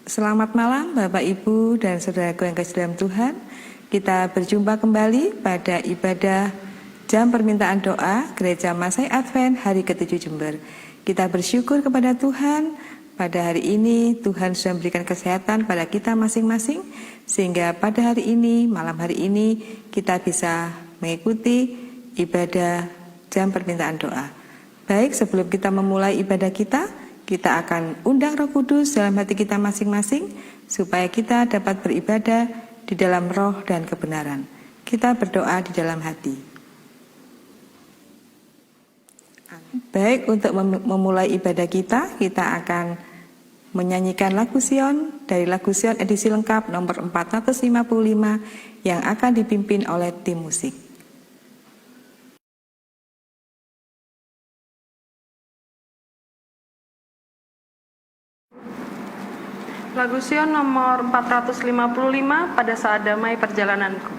Selamat malam Bapak Ibu dan saudaraku yang kasih dalam Tuhan. Kita berjumpa kembali pada ibadah jam permintaan doa Gereja Masai Advent hari ke-7 Jember. Kita bersyukur kepada Tuhan pada hari ini Tuhan sudah memberikan kesehatan pada kita masing-masing, sehingga pada hari ini, malam hari ini kita bisa mengikuti ibadah jam permintaan doa. Baik, sebelum kita memulai ibadah kita akan undang Roh Kudus dalam hati kita masing-masing supaya kita dapat beribadah di dalam roh dan kebenaran. Kita berdoa di dalam hati. Baik, untuk memulai ibadah kita akan menyanyikan lagu Sion dari lagu Sion edisi lengkap nomor 455 yang akan dipimpin oleh tim musik. Lagu Sion nomor 455, Pada Saat Damai Perjalananku.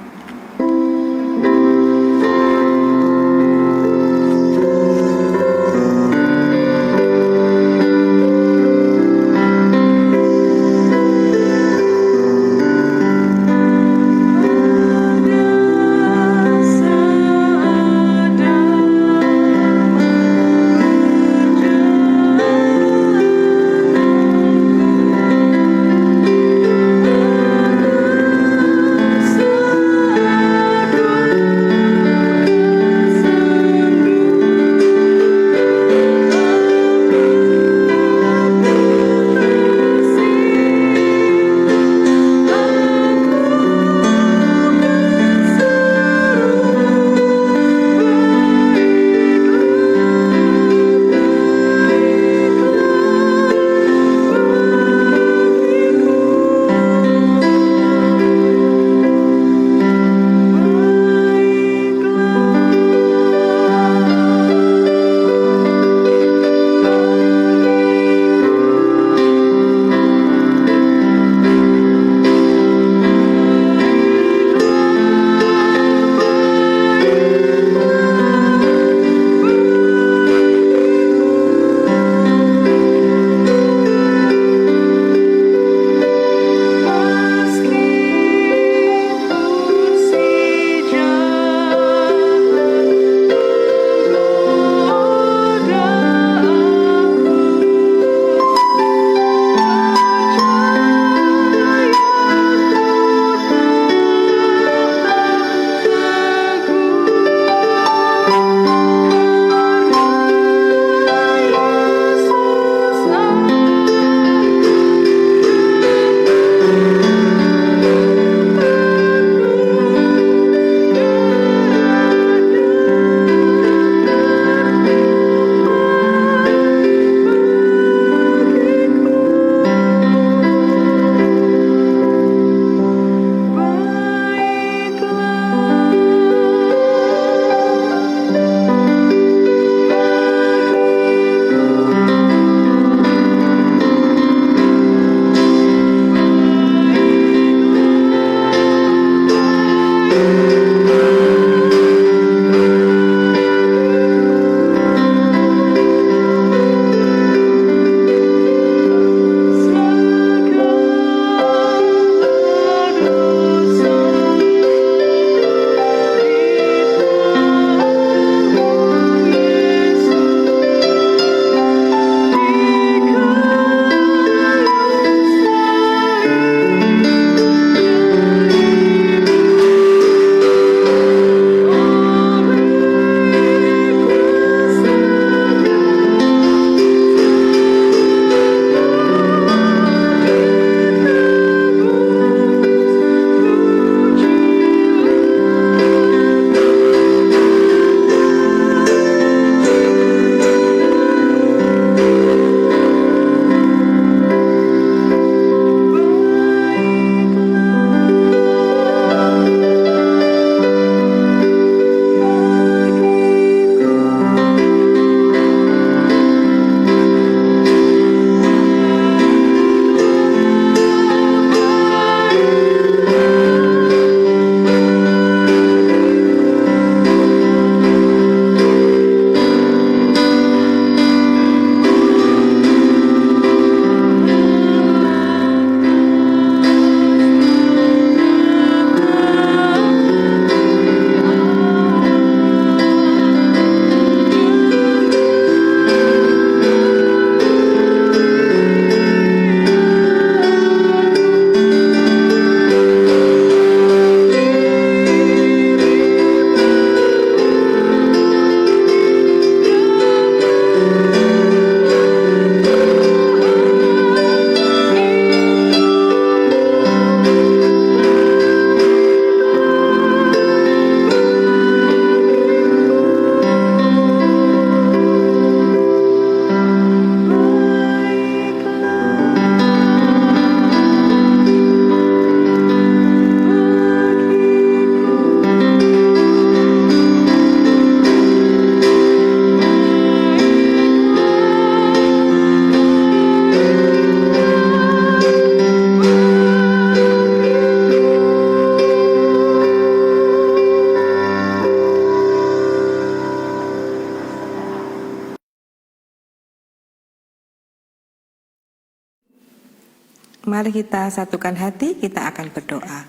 Mari kita satukan hati, kita akan berdoa.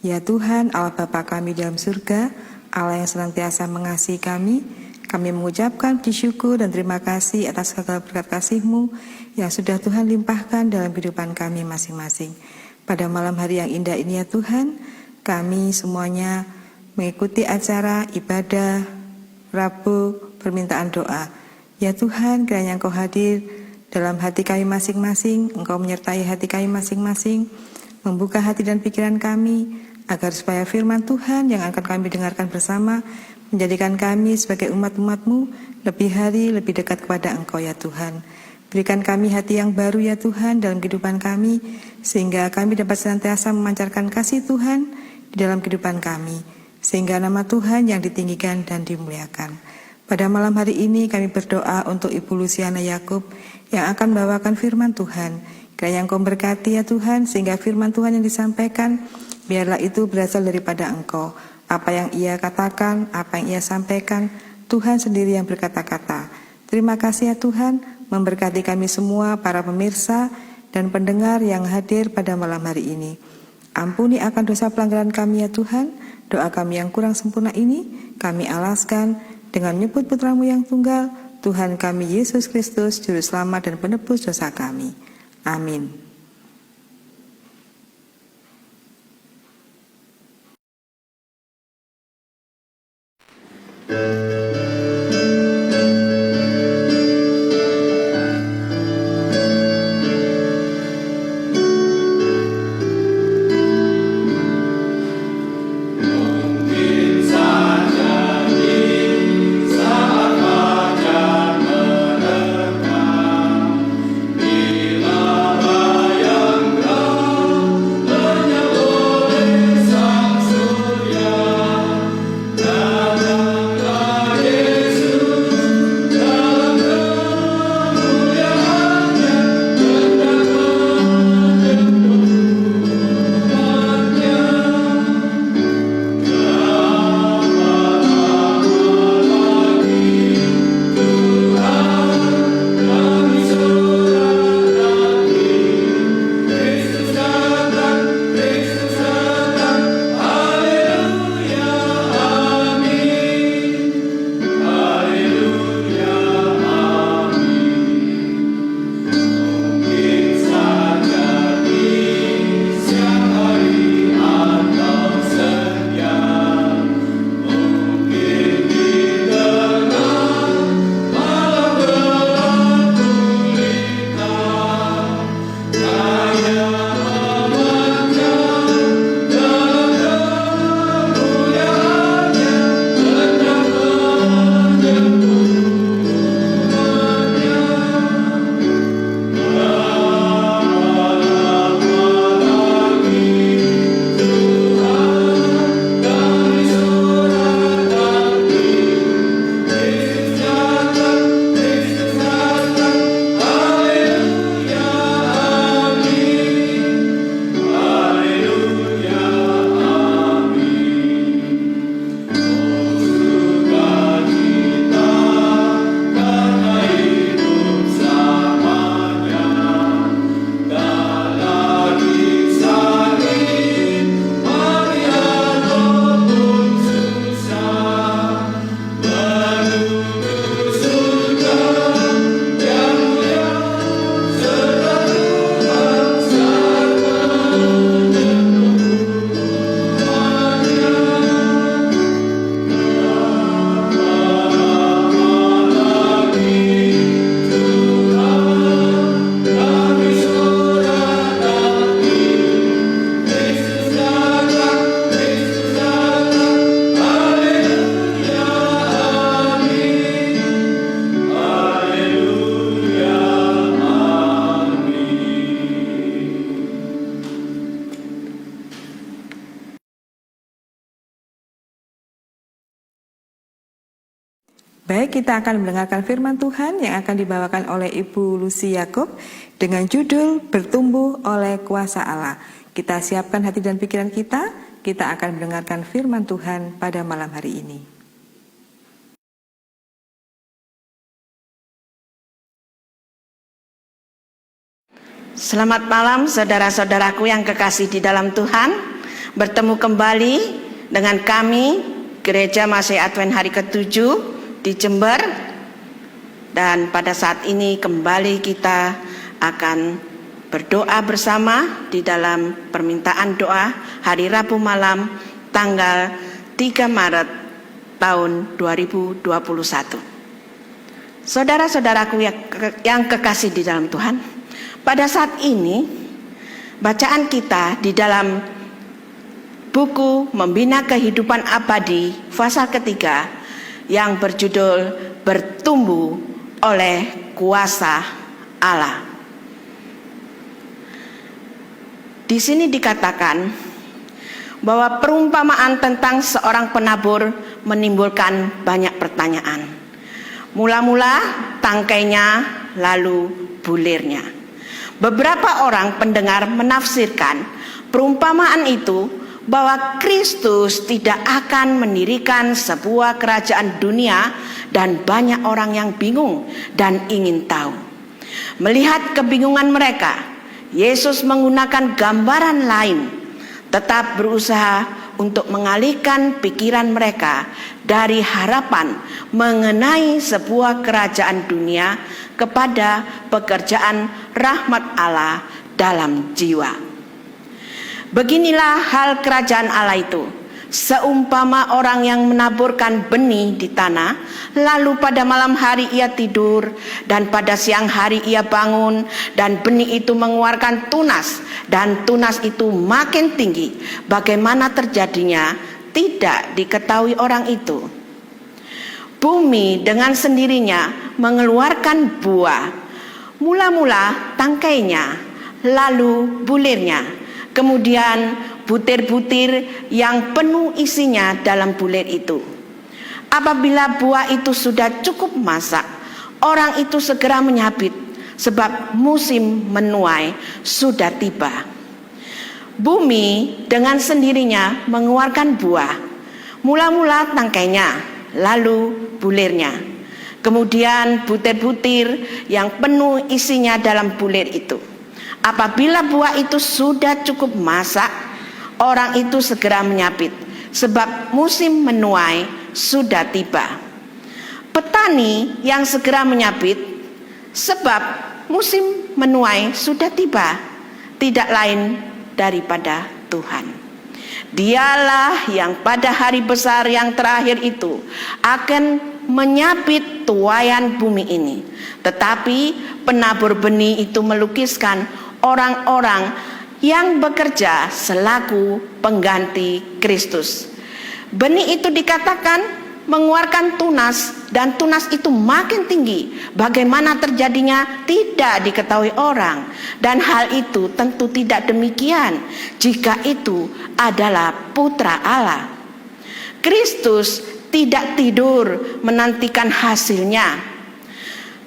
Ya Tuhan, Allah Bapa kami dalam surga, Allah yang senantiasa mengasihi kami mengucapkan puji syukur dan terima kasih atas segala berkat kasih-Mu yang sudah Tuhan limpahkan dalam kehidupan kami masing-masing. Pada malam hari yang indah ini ya Tuhan, kami semuanya mengikuti acara ibadah Rabu permintaan doa. Ya Tuhan, kiranya Engkau hadir dalam hati kami masing-masing, Engkau menyertai hati kami masing-masing, membuka hati dan pikiran kami, agar supaya firman Tuhan yang akan kami dengarkan bersama, menjadikan kami sebagai umat-umat-Mu lebih hari lebih dekat kepada Engkau ya Tuhan. Berikan kami hati yang baru ya Tuhan dalam kehidupan kami, sehingga kami dapat senantiasa memancarkan kasih Tuhan di dalam kehidupan kami, sehingga nama Tuhan yang ditinggikan dan dimuliakan. Pada malam hari ini kami berdoa untuk Ibu Luciana Yakub yang akan membawakan firman Tuhan. Kiranya Engkau berkati ya Tuhan, sehingga firman Tuhan yang disampaikan, biarlah itu berasal daripada Engkau. Apa yang ia katakan, apa yang ia sampaikan, Tuhan sendiri yang berkata-kata. Terima kasih ya Tuhan, memberkati kami semua, para pemirsa dan pendengar yang hadir pada malam hari ini. Ampuni akan dosa pelanggaran kami ya Tuhan, doa kami yang kurang sempurna ini, kami alaskan dengan menyebut Putra-Mu yang tunggal, Tuhan kami Yesus Kristus, Juru Selamat dan Penebus dosa kami. Amin. Baik, kita akan mendengarkan firman Tuhan yang akan dibawakan oleh Ibu Lucy Yakub dengan judul Bertumbuh oleh Kuasa Allah. Kita siapkan hati dan pikiran kita akan mendengarkan firman Tuhan pada malam hari ini. Selamat malam saudara-saudaraku yang kekasih di dalam Tuhan. Bertemu kembali dengan kami Gereja Masai Advent hari ke-7 di Jember. Dan pada saat ini kembali kita akan berdoa bersama di dalam permintaan doa hari Rabu malam tanggal 3 Maret tahun 2021. Saudara-saudaraku yang kekasih di dalam Tuhan, pada saat ini bacaan kita di dalam buku Membina Kehidupan Abadi pasal ketiga yang berjudul Bertumbuh oleh Kuasa Allah. Di sini dikatakan bahwa perumpamaan tentang seorang penabur menimbulkan banyak pertanyaan. Mula-mula tangkainya, lalu bulirnya. Beberapa orang pendengar menafsirkan perumpamaan itu bahwa Kristus tidak akan mendirikan sebuah kerajaan dunia dan banyak orang yang bingung dan ingin tahu. Melihat kebingungan mereka, Yesus menggunakan gambaran lain, tetap berusaha untuk mengalihkan pikiran mereka dari harapan mengenai sebuah kerajaan dunia kepada pekerjaan rahmat Allah dalam jiwa. Beginilah hal kerajaan Allah itu. Seumpama orang yang menaburkan benih di tanah, lalu pada malam hari ia tidur, dan pada siang hari ia bangun, dan benih itu mengeluarkan tunas, dan tunas itu makin tinggi. Bagaimana terjadinya tidak diketahui orang itu. Bumi dengan sendirinya mengeluarkan buah, mula-mula tangkainya, lalu bulirnya, kemudian butir-butir yang penuh isinya dalam bulir itu. Apabila buah itu sudah cukup masak, orang itu segera menyabit, sebab musim menuai sudah tiba. Bumi dengan sendirinya mengeluarkan buah, mula-mula tangkainya, lalu bulirnya, kemudian butir-butir yang penuh isinya dalam bulir itu. Apabila buah itu sudah cukup masak, orang itu segera menyabit, sebab musim menuai sudah tiba. Petani yang segera menyabit, sebab musim menuai sudah tiba, tidak lain daripada Tuhan. Dialah yang pada hari besar yang terakhir itu akan menyabit tuaian bumi ini. Tetapi penabur benih itu melukiskan orang-orang yang bekerja selaku pengganti Kristus. Benih itu dikatakan mengeluarkan tunas, dan tunas itu makin tinggi. Bagaimana terjadinya tidak diketahui orang, dan hal itu tentu tidak demikian jika itu adalah putra Allah. Kristus tidak tidur menantikan hasilnya,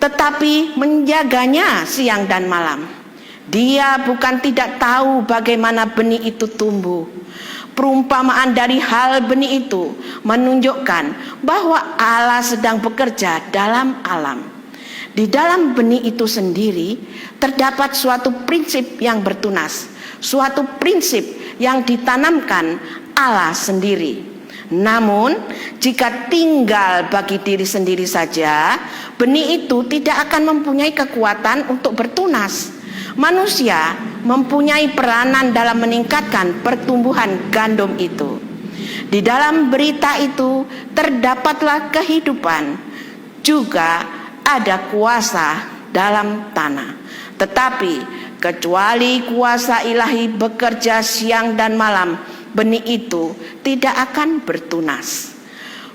tetapi menjaganya siang dan malam. Dia bukan tidak tahu bagaimana benih itu tumbuh. Perumpamaan dari hal benih itu menunjukkan bahwa Allah sedang bekerja dalam alam. Di dalam benih itu sendiri terdapat suatu prinsip yang bertunas, suatu prinsip yang ditanamkan Allah sendiri. Namun jika tinggal bagi diri sendiri saja, benih itu tidak akan mempunyai kekuatan untuk bertunas. Manusia mempunyai peranan dalam meningkatkan pertumbuhan gandum itu. Di dalam berita itu terdapatlah kehidupan, juga ada kuasa dalam tanah. Tetapi kecuali kuasa ilahi bekerja siang dan malam, benih itu tidak akan bertunas.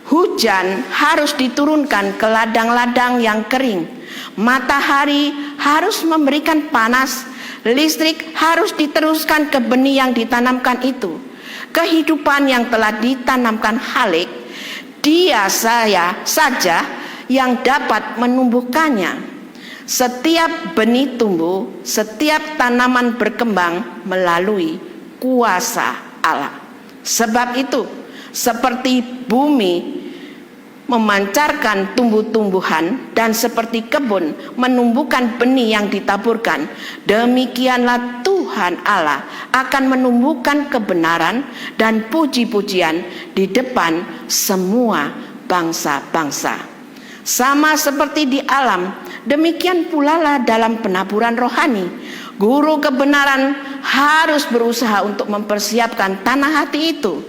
Hujan harus diturunkan ke ladang-ladang yang kering. Matahari harus memberikan panas. Listrik harus diteruskan ke benih yang ditanamkan itu. Kehidupan yang telah ditanamkan Halik, dia saya saja yang dapat menumbuhkannya. Setiap benih tumbuh, setiap tanaman berkembang melalui kuasa Allah. Sebab itu, seperti bumi memancarkan tumbuh-tumbuhan, dan seperti kebun menumbuhkan benih yang ditaburkan, demikianlah Tuhan Allah akan menumbuhkan kebenaran dan puji-pujian di depan semua bangsa-bangsa. Sama seperti di alam, demikian pula lah dalam penaburan rohani. Guru kebenaran harus berusaha untuk mempersiapkan tanah hati itu.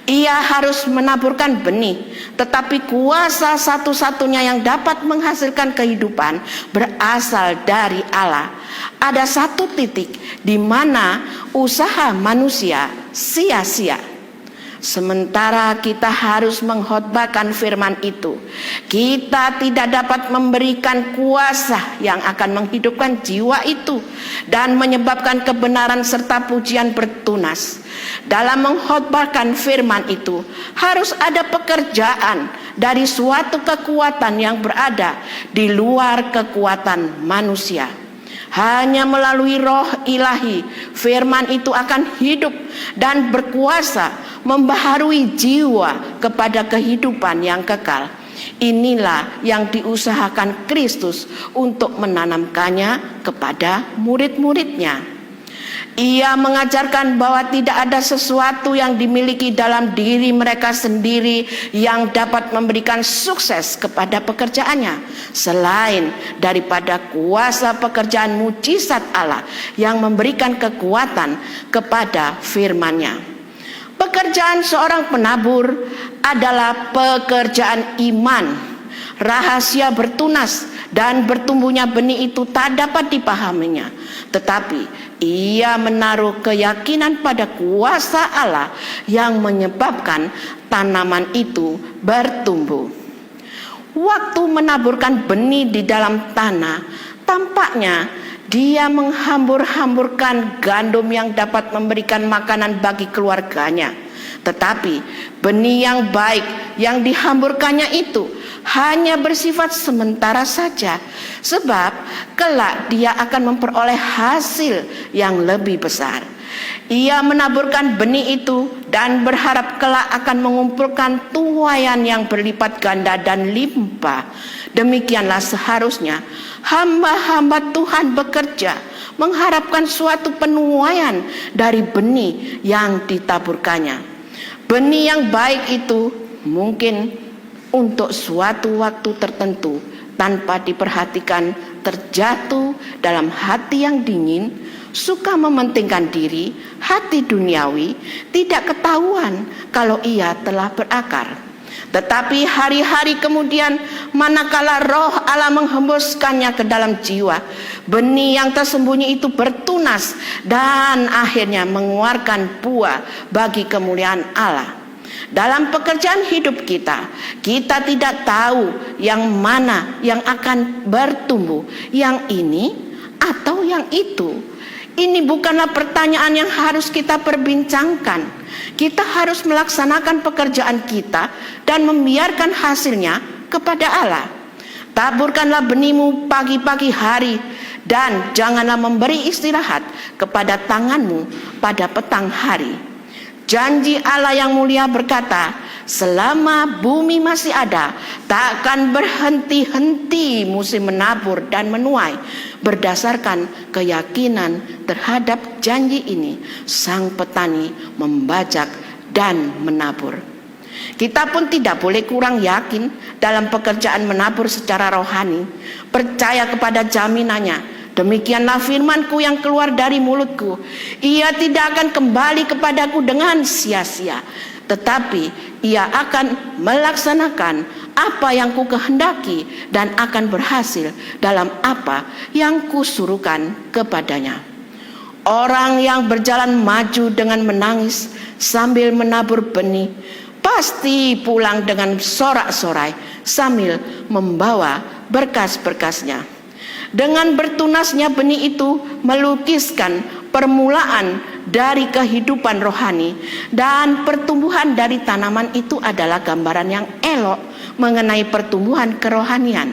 Ia harus menaburkan benih, tetapi kuasa satu-satunya yang dapat menghasilkan kehidupan berasal dari Allah. Ada satu titik di mana usaha manusia sia-sia. Sementara kita harus mengkhotbahkan firman itu, kita tidak dapat memberikan kuasa yang akan menghidupkan jiwa itu dan menyebabkan kebenaran serta pujian bertunas. Dalam mengkhotbahkan firman itu harus ada pekerjaan dari suatu kekuatan yang berada di luar kekuatan manusia. Hanya melalui Roh Ilahi, firman itu akan hidup dan berkuasa membaharui jiwa kepada kehidupan yang kekal. Inilah yang diusahakan Kristus untuk menanamkannya kepada murid-muridnya. Ia mengajarkan bahwa tidak ada sesuatu yang dimiliki dalam diri mereka sendiri yang dapat memberikan sukses kepada pekerjaannya, selain daripada kuasa pekerjaan mujizat Allah yang memberikan kekuatan kepada firman-Nya. Pekerjaan seorang penabur adalah pekerjaan iman. Rahasia bertunas dan bertumbuhnya benih itu tak dapat dipahaminya, tetapi ia menaruh keyakinan pada kuasa Allah yang menyebabkan tanaman itu bertumbuh. Waktu menaburkan benih di dalam tanah, tampaknya dia menghambur-hamburkan gandum yang dapat memberikan makanan bagi keluarganya. Tetapi benih yang baik yang dihamburkannya itu hanya bersifat sementara saja, sebab kelak dia akan memperoleh hasil yang lebih besar. Ia menaburkan benih itu dan berharap kelak akan mengumpulkan tuaian yang berlipat ganda dan limpah. Demikianlah seharusnya hamba-hamba Tuhan bekerja, mengharapkan suatu penuaian dari benih yang ditaburkannya. Benih yang baik itu mungkin untuk suatu waktu tertentu tanpa diperhatikan terjatuh dalam hati yang dingin, suka mementingkan diri, hati duniawi, tidak ketahuan kalau ia telah berakar. Tetapi hari-hari kemudian, manakala Roh Allah menghembuskannya ke dalam jiwa, benih yang tersembunyi itu bertunas dan akhirnya mengeluarkan buah bagi kemuliaan Allah. Dalam pekerjaan hidup kita, kita tidak tahu yang mana yang akan bertumbuh, yang ini atau yang itu. Ini bukanlah pertanyaan yang harus kita perbincangkan. Kita harus melaksanakan pekerjaan kita dan membiarkan hasilnya kepada Allah. Taburkanlah benihmu pagi-pagi hari dan janganlah memberi istirahat kepada tanganmu pada petang hari. Janji Allah yang mulia berkata, selama bumi masih ada, tak akan berhenti-henti musim menabur dan menuai. Berdasarkan keyakinan terhadap janji ini, sang petani membajak dan menabur. Kita pun tidak boleh kurang yakin dalam pekerjaan menabur secara rohani. Percaya kepada jaminannya. Demikianlah firman-Ku yang keluar dari mulut-Ku. Ia tidak akan kembali kepadaku dengan sia-sia, tetapi ia akan melaksanakan apa yang Ku kehendaki dan akan berhasil dalam apa yang Ku suruhkan kepadanya. Orang yang berjalan maju dengan menangis sambil menabur benih, pasti pulang dengan sorak-sorai sambil membawa berkas-berkasnya. Dengan bertunasnya benih itu melukiskan permulaan dari kehidupan rohani, dan pertumbuhan dari tanaman itu adalah gambaran yang elok mengenai pertumbuhan kerohanian.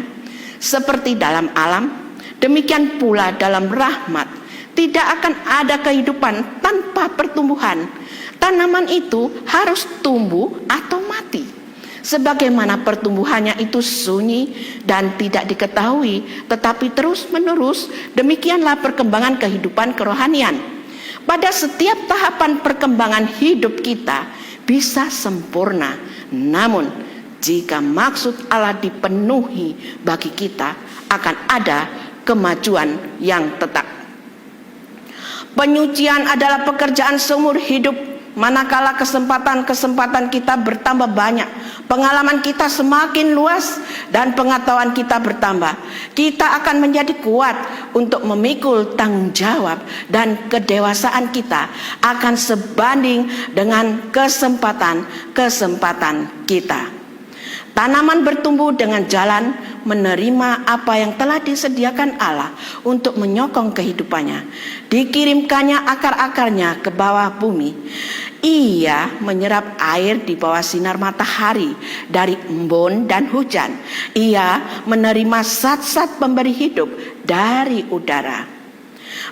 Seperti dalam alam, demikian pula dalam rahmat. Tidak akan ada kehidupan tanpa pertumbuhan. Tanaman itu harus tumbuh atau mati. Sebagaimana pertumbuhannya itu sunyi dan tidak diketahui, tetapi terus-menerus, demikianlah perkembangan kehidupan kerohanian. Pada setiap tahapan perkembangan hidup kita bisa sempurna. Namun, jika maksud Allah dipenuhi bagi kita, akan ada kemajuan yang tetap. Penyucian adalah pekerjaan seumur hidup. Manakala kesempatan-kesempatan kita bertambah banyak, pengalaman kita semakin luas, dan pengetahuan kita bertambah, kita akan menjadi kuat untuk memikul tanggung jawab, dan kedewasaan kita akan sebanding dengan kesempatan-kesempatan kita. Tanaman bertumbuh dengan jalan menerima apa yang telah disediakan Allah untuk menyokong kehidupannya. Dikirimkannya akar-akarnya ke bawah bumi. Ia menyerap air di bawah sinar matahari dari embun dan hujan. Ia menerima zat-zat pemberi hidup dari udara.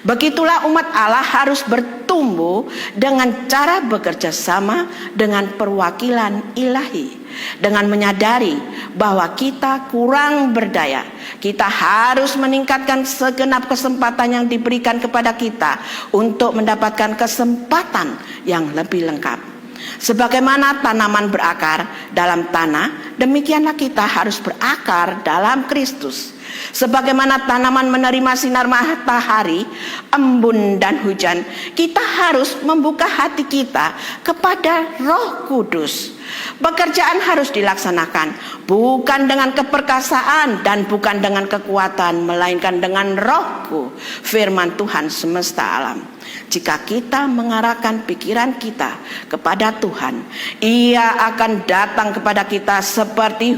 Begitulah umat Allah harus bertumbuh dengan cara bekerja sama dengan perwakilan ilahi. Dengan menyadari bahwa kita kurang berdaya, kita harus meningkatkan segenap kesempatan yang diberikan kepada kita untuk mendapatkan kesempatan yang lebih lengkap. Sebagaimana tanaman berakar dalam tanah, demikianlah kita harus berakar dalam Kristus. Sebagaimana tanaman menerima sinar matahari, embun dan hujan, kita harus membuka hati kita kepada Roh Kudus. Pekerjaan harus dilaksanakan bukan dengan keperkasaan dan bukan dengan kekuatan, melainkan dengan Roh-Ku, firman Tuhan semesta alam. Jika kita mengarahkan pikiran kita kepada Tuhan, Ia akan datang kepada kita seperti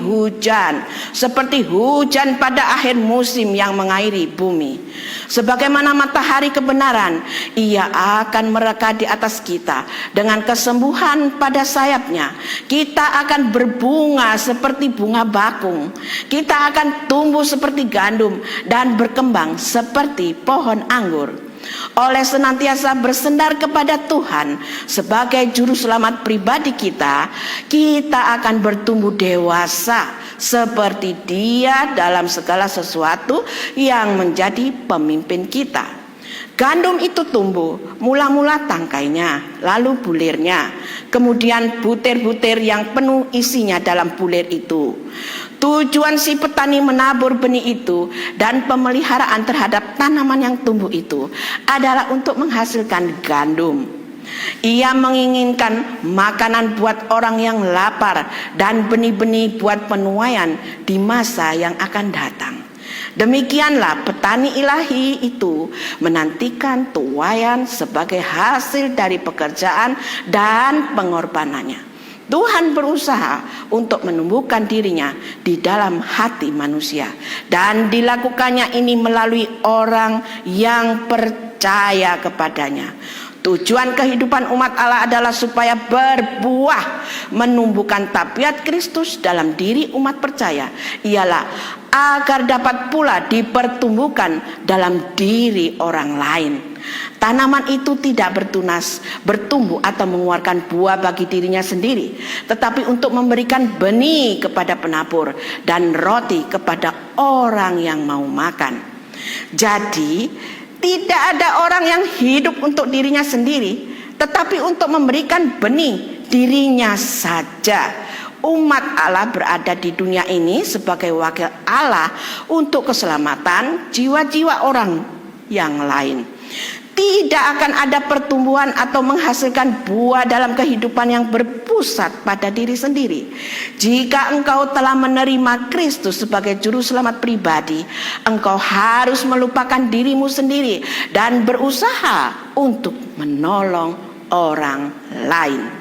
hujan pada akhir musim yang mengairi bumi. Sebagaimana matahari kebenaran, Ia akan mereka di atas kita. Dengan kesembuhan pada sayapnya, kita akan berbunga seperti bunga bakung. Kita akan tumbuh seperti gandum dan berkembang seperti pohon anggur. Oleh senantiasa bersandar kepada Tuhan sebagai juru selamat pribadi kita, kita akan bertumbuh dewasa seperti Dia dalam segala sesuatu yang menjadi pemimpin kita. Gandum itu tumbuh, mula-mula tangkainya, lalu bulirnya, kemudian butir-butir yang penuh isinya dalam bulir itu. Tujuan si petani menabur benih itu dan pemeliharaan terhadap tanaman yang tumbuh itu adalah untuk menghasilkan gandum. Ia menginginkan makanan buat orang yang lapar dan benih-benih buat penuaian di masa yang akan datang. Demikianlah petani ilahi itu menantikan tuaian sebagai hasil dari pekerjaan dan pengorbanannya. Tuhan berusaha untuk menumbuhkan dirinya di dalam hati manusia, dan dilakukannya ini melalui orang yang percaya kepadanya. Tujuan kehidupan umat Allah adalah supaya berbuah, menumbuhkan tabiat Kristus dalam diri umat percaya, ialah agar dapat pula dipertumbuhkan dalam diri orang lain. Tanaman itu tidak bertunas, bertumbuh atau mengeluarkan buah bagi dirinya sendiri, tetapi untuk memberikan benih kepada penabur dan roti kepada orang yang mau makan. Jadi, tidak ada orang yang hidup untuk dirinya sendiri, tetapi untuk memberikan benih dirinya saja. Umat Allah berada di dunia ini sebagai wakil Allah untuk keselamatan jiwa-jiwa orang yang lain. Tidak akan ada pertumbuhan atau menghasilkan buah dalam kehidupan yang berpusat pada diri sendiri. Jika engkau telah menerima Kristus sebagai juru selamat pribadi, engkau harus melupakan dirimu sendiri dan berusaha untuk menolong orang lain.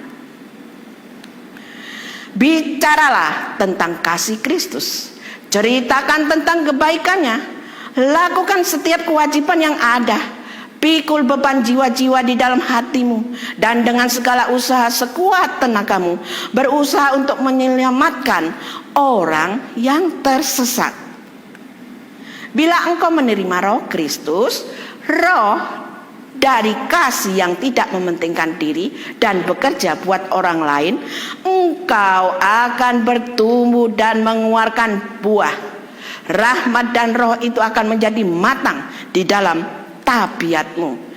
Bicaralah tentang kasih Kristus, ceritakan tentang kebaikannya, lakukan setiap kewajiban yang ada. Pikul beban jiwa-jiwa di dalam hatimu, dan dengan segala usaha sekuat tenagamu berusaha untuk menyelamatkan orang yang tersesat. Bila engkau menerima Roh Kristus, Roh dari kasih yang tidak mementingkan diri dan bekerja buat orang lain, engkau akan bertumbuh dan mengeluarkan buah. Rahmat dan roh itu akan menjadi matang di dalam tabiatmu.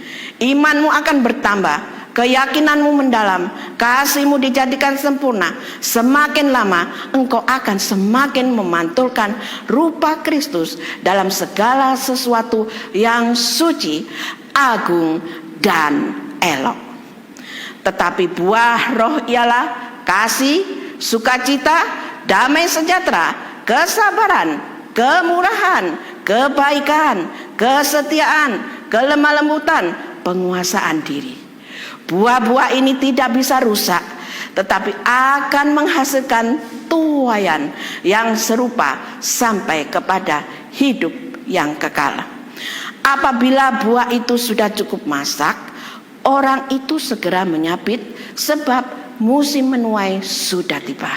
Imanmu akan bertambah, keyakinanmu mendalam, kasihmu dijadikan sempurna. Semakin lama engkau akan semakin memantulkan rupa Kristus dalam segala sesuatu yang suci, agung, dan elok. Tetapi buah roh ialah kasih, sukacita, damai sejahtera, kesabaran, kemurahan, kebaikan, kesetiaan, kelemah lembutan, penguasaan diri. Buah-buah ini tidak bisa rusak, tetapi akan menghasilkan tuaian yang serupa sampai kepada hidup yang kekal. Apabila buah itu sudah cukup masak, orang itu segera menyabit sebab musim menuai sudah tiba.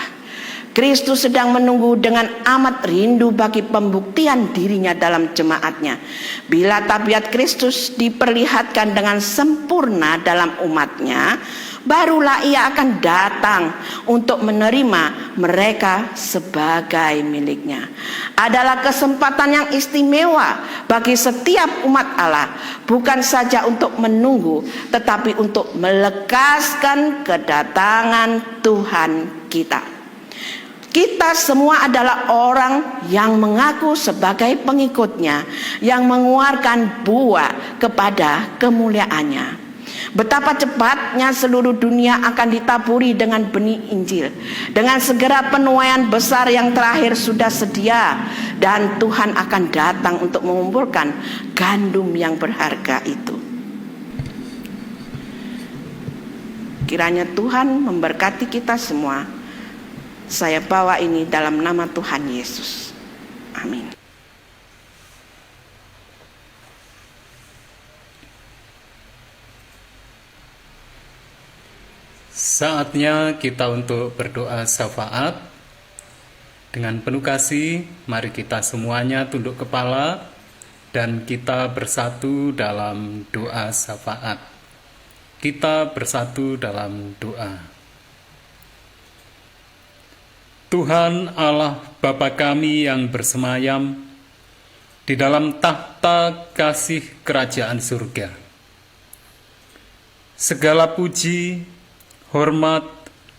Kristus sedang menunggu dengan amat rindu bagi pembuktian dirinya dalam jemaatnya. Bila tabiat Kristus diperlihatkan dengan sempurna dalam umatnya, barulah ia akan datang untuk menerima mereka sebagai miliknya. Adalah kesempatan yang istimewa bagi setiap umat Allah, bukan saja untuk menunggu, tetapi untuk melekaskan kedatangan Tuhan kita. Kita semua adalah orang yang mengaku sebagai pengikutnya, yang mengeluarkan buah kepada kemuliaannya. Betapa cepatnya seluruh dunia akan ditaburi dengan benih Injil. Dengan segera penuaian besar yang terakhir sudah sedia, dan Tuhan akan datang untuk mengumpulkan gandum yang berharga itu. Kiranya Tuhan memberkati kita semua. Saya bawa ini dalam nama Tuhan Yesus. Amin. Saatnya kita untuk berdoa syafaat. Dengan penuh kasih, mari kita semuanya tunduk kepala dan kita bersatu dalam doa syafaat. Kita bersatu dalam doa. Tuhan Allah Bapa kami yang bersemayam di dalam tahta kasih kerajaan surga. Segala puji, hormat,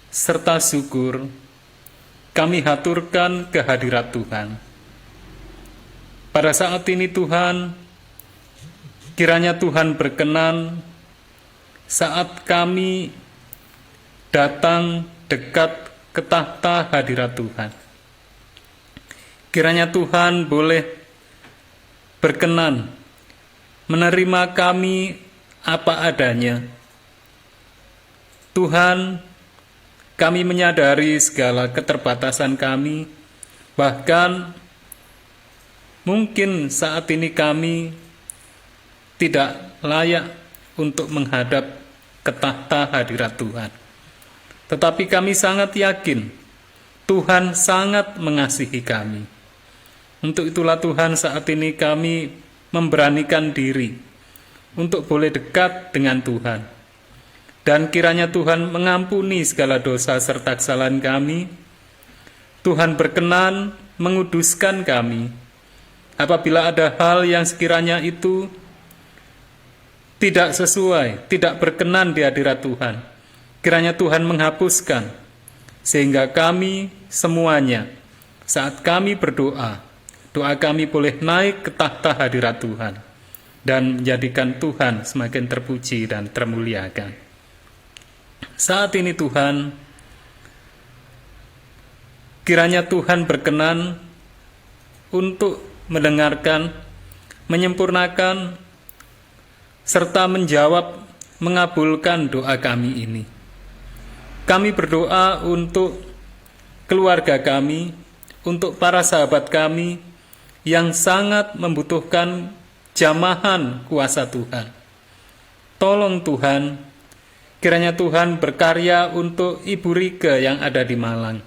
serta syukur kami haturkan kehadirat Tuhan. Pada saat ini Tuhan, kiranya Tuhan berkenan saat kami datang dekat ke tahta hadirat Tuhan. Kiranya Tuhan boleh berkenan menerima kami apa adanya. Tuhan, kami menyadari segala keterbatasan kami, bahkan mungkin saat ini kami tidak layak untuk menghadap ke tahta hadirat Tuhan. Tetapi kami sangat yakin Tuhan sangat mengasihi kami. Untuk itulah Tuhan saat ini kami memberanikan diri untuk boleh dekat dengan Tuhan. Dan kiranya Tuhan mengampuni segala dosa serta kesalahan kami. Tuhan berkenan menguduskan kami. Apabila ada hal yang sekiranya itu tidak sesuai, tidak berkenan di hadirat Tuhan, kiranya Tuhan menghapuskan, sehingga kami semuanya, saat kami berdoa, doa kami boleh naik ke tahta hadirat Tuhan, dan menjadikan Tuhan semakin terpuji dan termuliakan. Saat ini Tuhan, kiranya Tuhan berkenan untuk mendengarkan, menyempurnakan, serta menjawab, mengabulkan doa kami ini. Kami berdoa untuk keluarga kami, untuk para sahabat kami yang sangat membutuhkan jamahan kuasa Tuhan. Tolong Tuhan, kiranya Tuhan berkarya untuk Ibu Rike yang ada di Malang,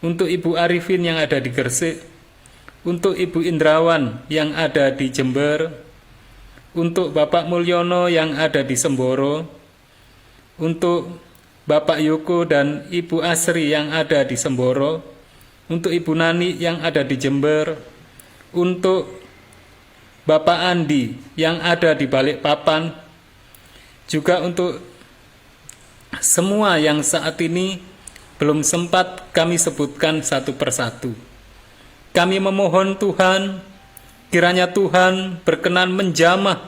untuk Ibu Arifin yang ada di Gresik, untuk Ibu Indrawan yang ada di Jember, untuk Bapak Mulyono yang ada di Semboro, untuk Bapak Yoko dan Ibu Asri yang ada di Semboro, untuk Ibu Nani yang ada di Jember, untuk Bapak Andi yang ada di Balikpapan, juga untuk semua yang saat ini belum sempat kami sebutkan satu persatu. Kami memohon Tuhan, kiranya Tuhan berkenan menjamah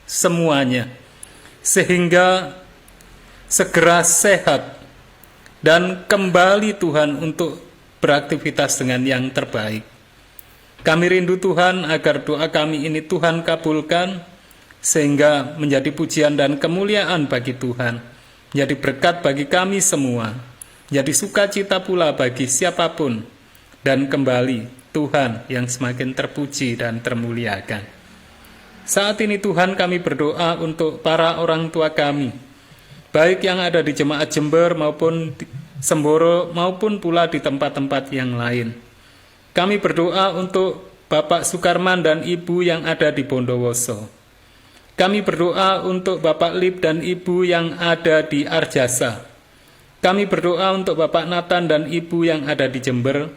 semuanya, sehingga segera sehat dan kembali Tuhan untuk beraktivitas dengan yang terbaik. Kami rindu Tuhan agar doa kami ini Tuhan kabulkan, sehingga menjadi pujian dan kemuliaan bagi Tuhan, menjadi berkat bagi kami semua, menjadi sukacita pula bagi siapapun, dan kembali Tuhan yang semakin terpuji dan termuliakan. Saat ini Tuhan kami berdoa untuk para orang tua kami, baik yang ada di Jemaat Jember maupun di Semboro maupun pula di tempat-tempat yang lain. Kami berdoa untuk Bapak Sukarman dan Ibu yang ada di Bondowoso. Kami berdoa untuk Bapak Lip dan Ibu yang ada di Arjasa. Kami berdoa untuk Bapak Nathan dan Ibu yang ada di Jember.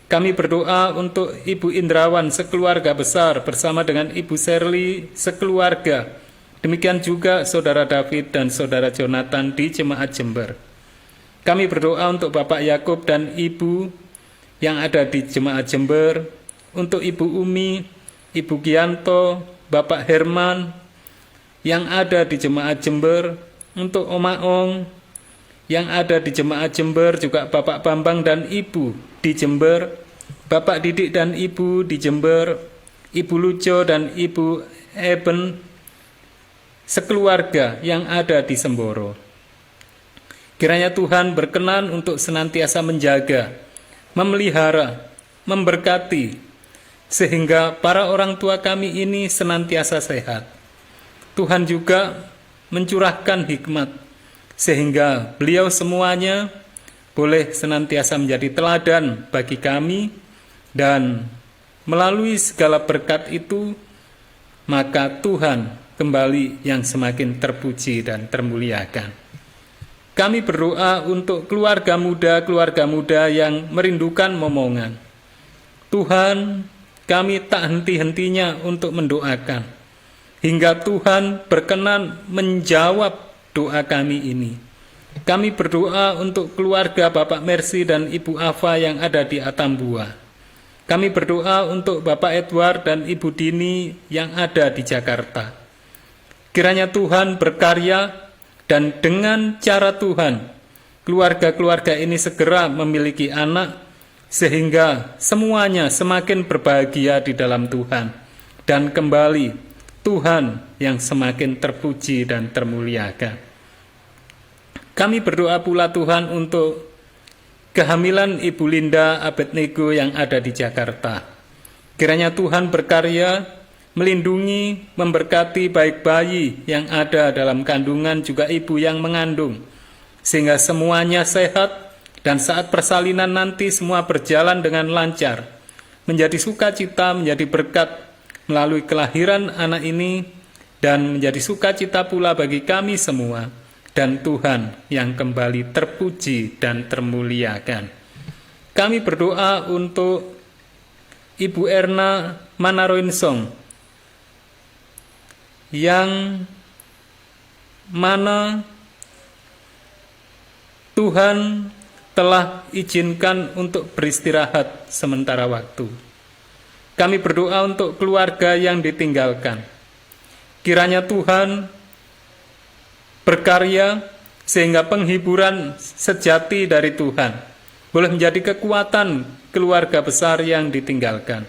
Kami berdoa untuk Ibu Indrawan sekeluarga besar bersama dengan Ibu Shirley sekeluarga. Demikian juga Saudara David dan Saudara Jonathan di Jemaat Jember. Kami berdoa untuk Bapak Yakub dan Ibu yang ada di Jemaat Jember, untuk Ibu Umi, Ibu Gianto, Bapak Herman yang ada di Jemaat Jember, untuk Oma Ong yang ada di Jemaat Jember, juga Bapak Bambang dan Ibu di Jember, Bapak Didik dan Ibu di Jember, Ibu Lujo dan Ibu Eben sekeluarga yang ada di Semboro. Kiranya Tuhan berkenan untuk senantiasa menjaga, memelihara, memberkati, sehingga para orang tua kami ini senantiasa sehat. Tuhan juga mencurahkan hikmat, sehingga beliau semuanya boleh senantiasa menjadi teladan bagi kami, dan melalui segala berkat itu, maka Tuhan kembali yang semakin terpuji dan termuliakan. Kami berdoa untuk keluarga muda yang merindukan momongan. Tuhan, kami tak henti-hentinya untuk mendoakan, hingga Tuhan berkenan menjawab doa kami ini. Kami berdoa untuk keluarga Bapak Mercy dan Ibu Ava yang ada di Atambua. Kami berdoa untuk Bapak Edward dan Ibu Dini yang ada di Jakarta. Kiranya Tuhan berkarya, dan dengan cara Tuhan, keluarga-keluarga ini segera memiliki anak, sehingga semuanya semakin berbahagia di dalam Tuhan, dan kembali Tuhan yang semakin terpuji dan termuliakan. Kami berdoa pula Tuhan untuk kehamilan Ibu Linda Abednego yang ada di Jakarta. Kiranya Tuhan berkarya, melindungi, memberkati baik bayi yang ada dalam kandungan juga ibu yang mengandung, sehingga semuanya sehat, dan saat persalinan nanti semua berjalan dengan lancar, menjadi sukacita, menjadi berkat melalui kelahiran anak ini, dan menjadi sukacita pula bagi kami semua, dan Tuhan yang kembali terpuji dan termuliakan. Kami berdoa untuk Ibu Erna Manaroinsong, yang mana Tuhan telah izinkan untuk beristirahat sementara waktu. Kami berdoa untuk keluarga yang ditinggalkan. Kiranya Tuhan berkarya sehingga penghiburan sejati dari Tuhan boleh menjadi kekuatan keluarga besar yang ditinggalkan,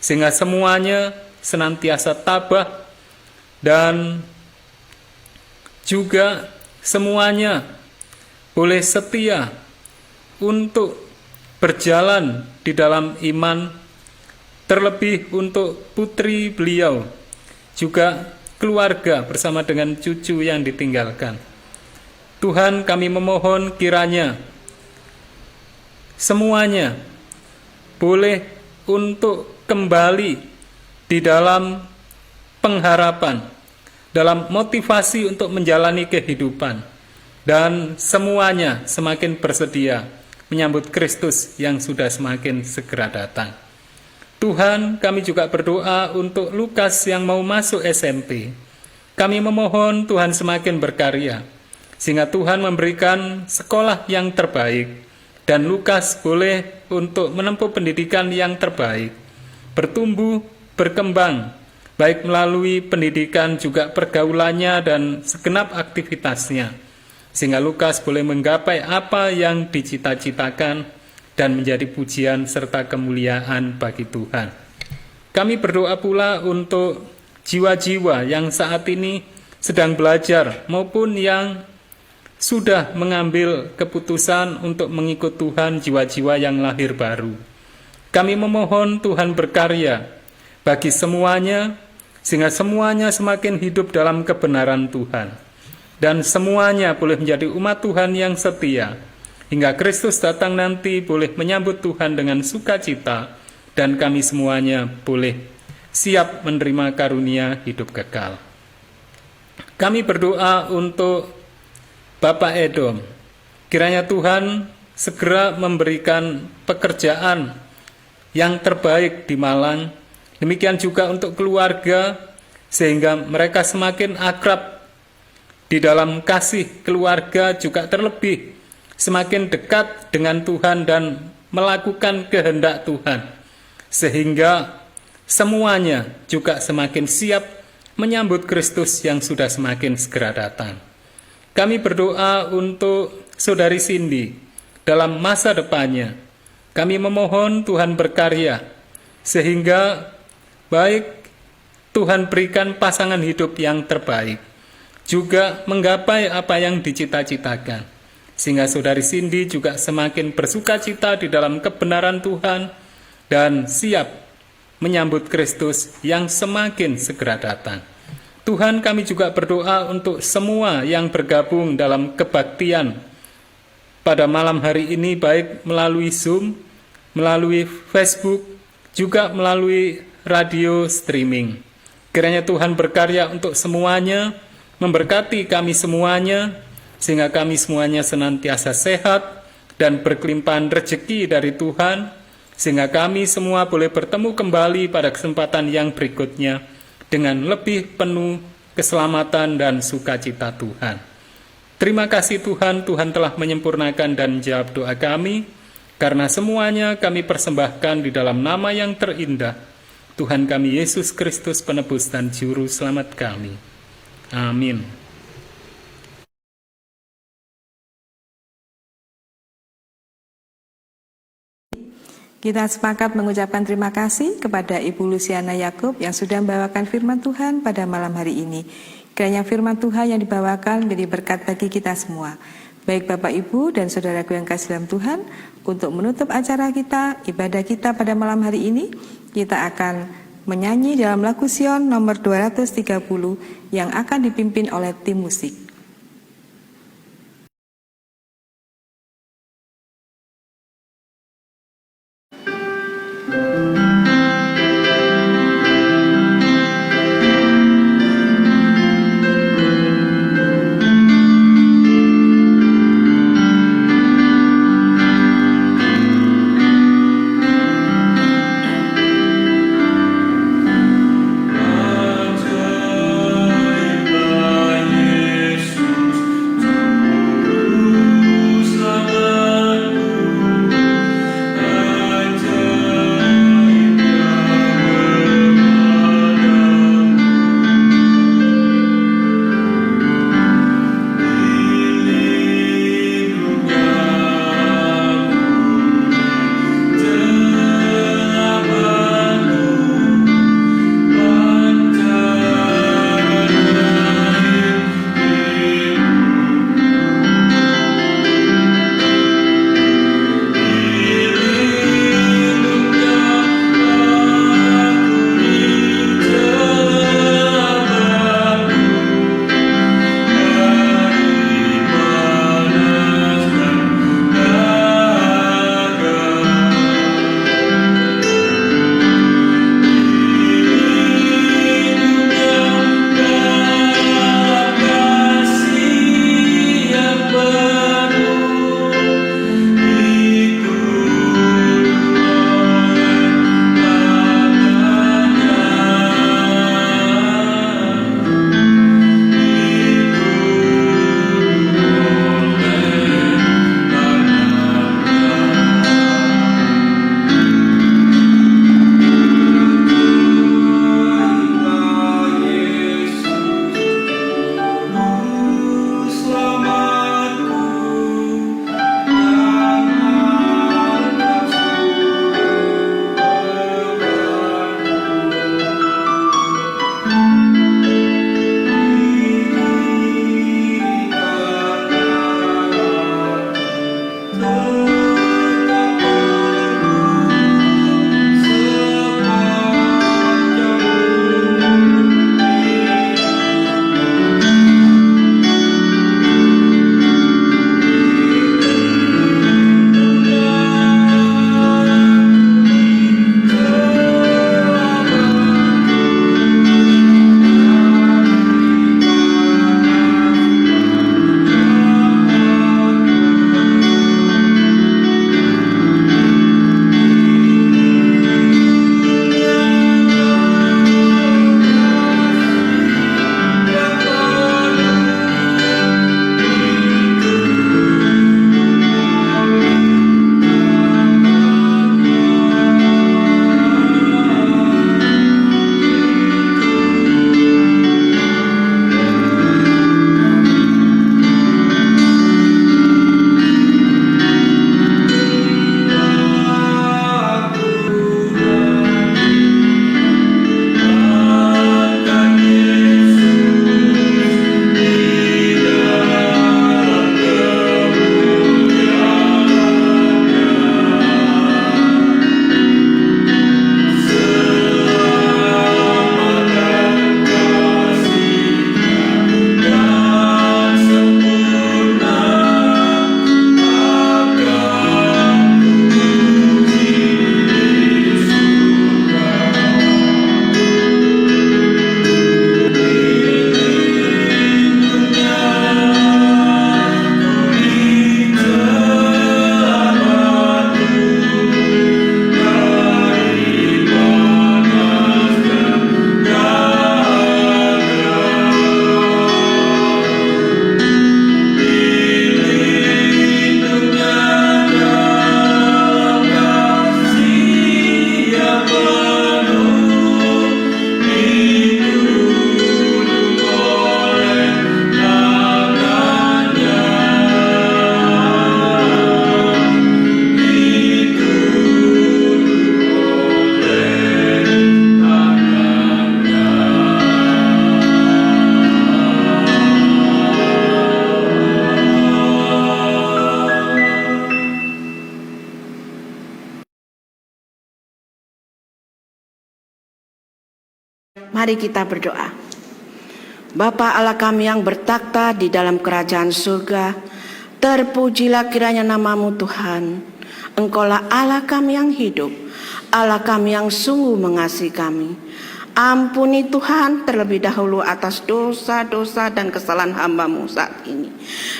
sehingga semuanya senantiasa tabah, dan juga semuanya boleh setia untuk berjalan di dalam iman, terlebih untuk putri beliau, juga keluarga bersama dengan cucu yang ditinggalkan. Tuhan, kami memohon kiranya semuanya boleh untuk kembali di dalam pengharapan, dalam motivasi untuk menjalani kehidupan, dan semuanya semakin bersedia menyambut Kristus yang sudah semakin segera datang. Tuhan, kami juga berdoa untuk Lukas yang mau masuk SMP. Kami memohon Tuhan semakin berkarya, sehingga Tuhan memberikan sekolah yang terbaik, dan Lukas boleh untuk menempuh pendidikan yang terbaik, bertumbuh, berkembang, baik melalui pendidikan juga pergaulannya dan segenap aktivitasnya, sehingga Lukas boleh menggapai apa yang dicita-citakan dan menjadi pujian serta kemuliaan bagi Tuhan. Kami berdoa pula untuk jiwa-jiwa yang saat ini sedang belajar maupun yang sudah mengambil keputusan untuk mengikut Tuhan, jiwa-jiwa yang lahir baru. Kami memohon Tuhan berkarya bagi semuanya, sehingga semuanya semakin hidup dalam kebenaran Tuhan, dan semuanya boleh menjadi umat Tuhan yang setia, hingga Kristus datang nanti boleh menyambut Tuhan dengan sukacita, dan kami semuanya boleh siap menerima karunia hidup kekal. Kami berdoa untuk Bapak Edom, kiranya Tuhan segera memberikan pekerjaan yang terbaik di Malang, demikian juga untuk keluarga, sehingga mereka semakin akrab di dalam kasih keluarga, juga terlebih semakin dekat dengan Tuhan dan melakukan kehendak Tuhan, sehingga semuanya juga semakin siap menyambut Kristus yang sudah semakin segera datang. Kami berdoa untuk Saudari Cindy dalam masa depannya. Kami memohon Tuhan berkarya, sehingga baik Tuhan berikan pasangan hidup yang terbaik, juga menggapai apa yang dicita-citakan, sehingga Saudari Cindy juga semakin bersukacita di dalam kebenaran Tuhan dan siap menyambut Kristus yang semakin segera datang. Tuhan, kami juga berdoa untuk semua yang bergabung dalam kebaktian pada malam hari ini, baik melalui Zoom, melalui Facebook, juga melalui radio streaming. Kiranya Tuhan berkarya untuk semuanya, memberkati kami semuanya, sehingga kami semuanya senantiasa sehat dan berkelimpahan rezeki dari Tuhan, sehingga kami semua boleh bertemu kembali pada kesempatan yang berikutnya dengan lebih penuh keselamatan dan sukacita Tuhan. Terima kasih Tuhan, Tuhan telah menyempurnakan dan menjawab doa kami, karena semuanya kami persembahkan di dalam nama yang terindah, Tuhan kami Yesus Kristus, penebus dan juru selamat kami. Amin. Kita sepakat mengucapkan terima kasih kepada Ibu Luciana Yakub yang sudah membawakan firman Tuhan pada malam hari ini. Kiranya firman Tuhan yang dibawakan menjadi berkat bagi kita semua. Baik Bapak Ibu dan saudaraku yang kasih dalam Tuhan, untuk menutup acara kita, ibadah kita pada malam hari ini, kita akan menyanyi dalam lagu Sion nomor 230 yang akan dipimpin oleh tim musik. Yesus Mari kita berdoa. Bapa Allah kami yang bertakhta di dalam kerajaan surga, terpujilah kiranya nama-Mu Tuhan. Engkaulah Allah kami yang hidup, Allah kami yang sungguh mengasihi kami. Ampuni Tuhan terlebih dahulu atas dosa-dosa dan kesalahan hamba-Mu saat ini.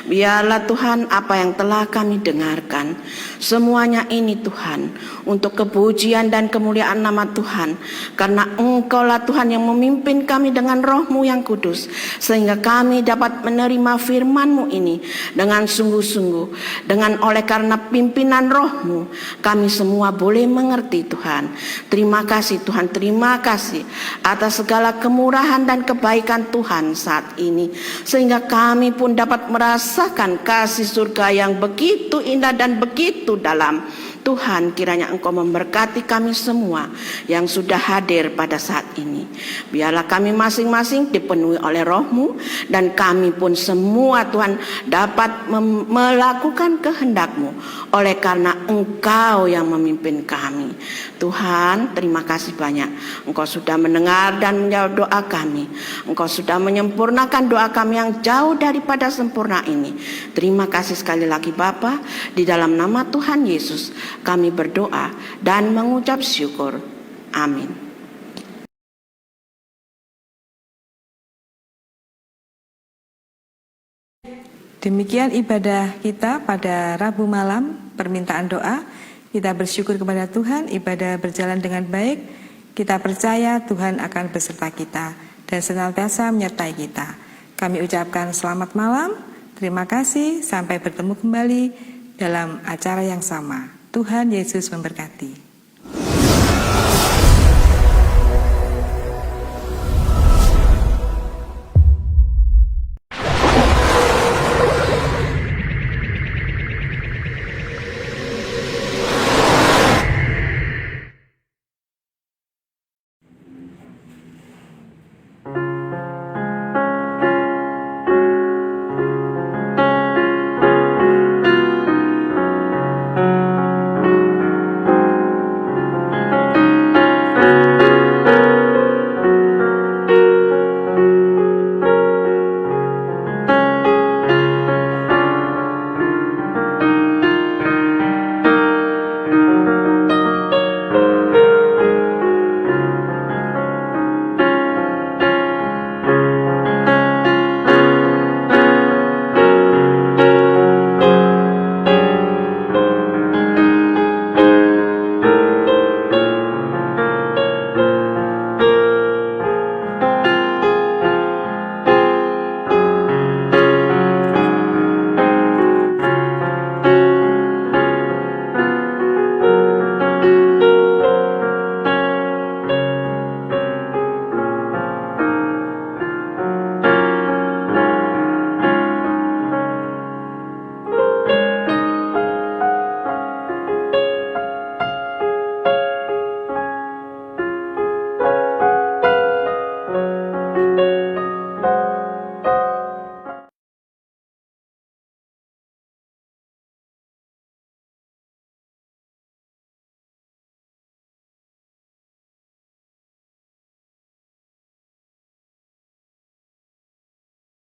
Biarlah Tuhan apa yang telah kami dengarkan, semuanya ini Tuhan, untuk kepujian dan kemuliaan nama Tuhan. Karena Engkaulah Tuhan yang memimpin kami dengan Roh-Mu yang kudus, sehingga kami dapat menerima firman-Mu ini dengan sungguh-sungguh. Dengan oleh karena pimpinan Roh-Mu, kami semua boleh mengerti Tuhan. Terima kasih Tuhan, terima kasih atas segala kemurahan dan kebaikan Tuhan saat ini, sehingga kami pun dapat merasakan kasih surga yang begitu indah dan begitu dalam. Tuhan, kiranya Engkau memberkati kami semua yang sudah hadir pada saat ini. Biarlah kami masing-masing dipenuhi oleh Roh-Mu, dan kami pun semua Tuhan dapat melakukan kehendak-Mu oleh karena Engkau yang memimpin kami. Tuhan, terima kasih banyak. Engkau sudah mendengar dan menjawab doa kami. Engkau sudah menyempurnakan doa kami yang jauh daripada sempurna ini. Terima kasih sekali lagi Bapa, di dalam nama Tuhan Yesus kami berdoa dan mengucap syukur. Amin. Demikian ibadah kita pada Rabu malam, permintaan doa. Kita bersyukur kepada Tuhan, ibadah berjalan dengan baik. Kita percaya Tuhan akan beserta kita dan senantiasa menyertai kita. Kami ucapkan selamat malam, terima kasih, sampai bertemu kembali dalam acara yang sama. Tuhan Yesus memberkati.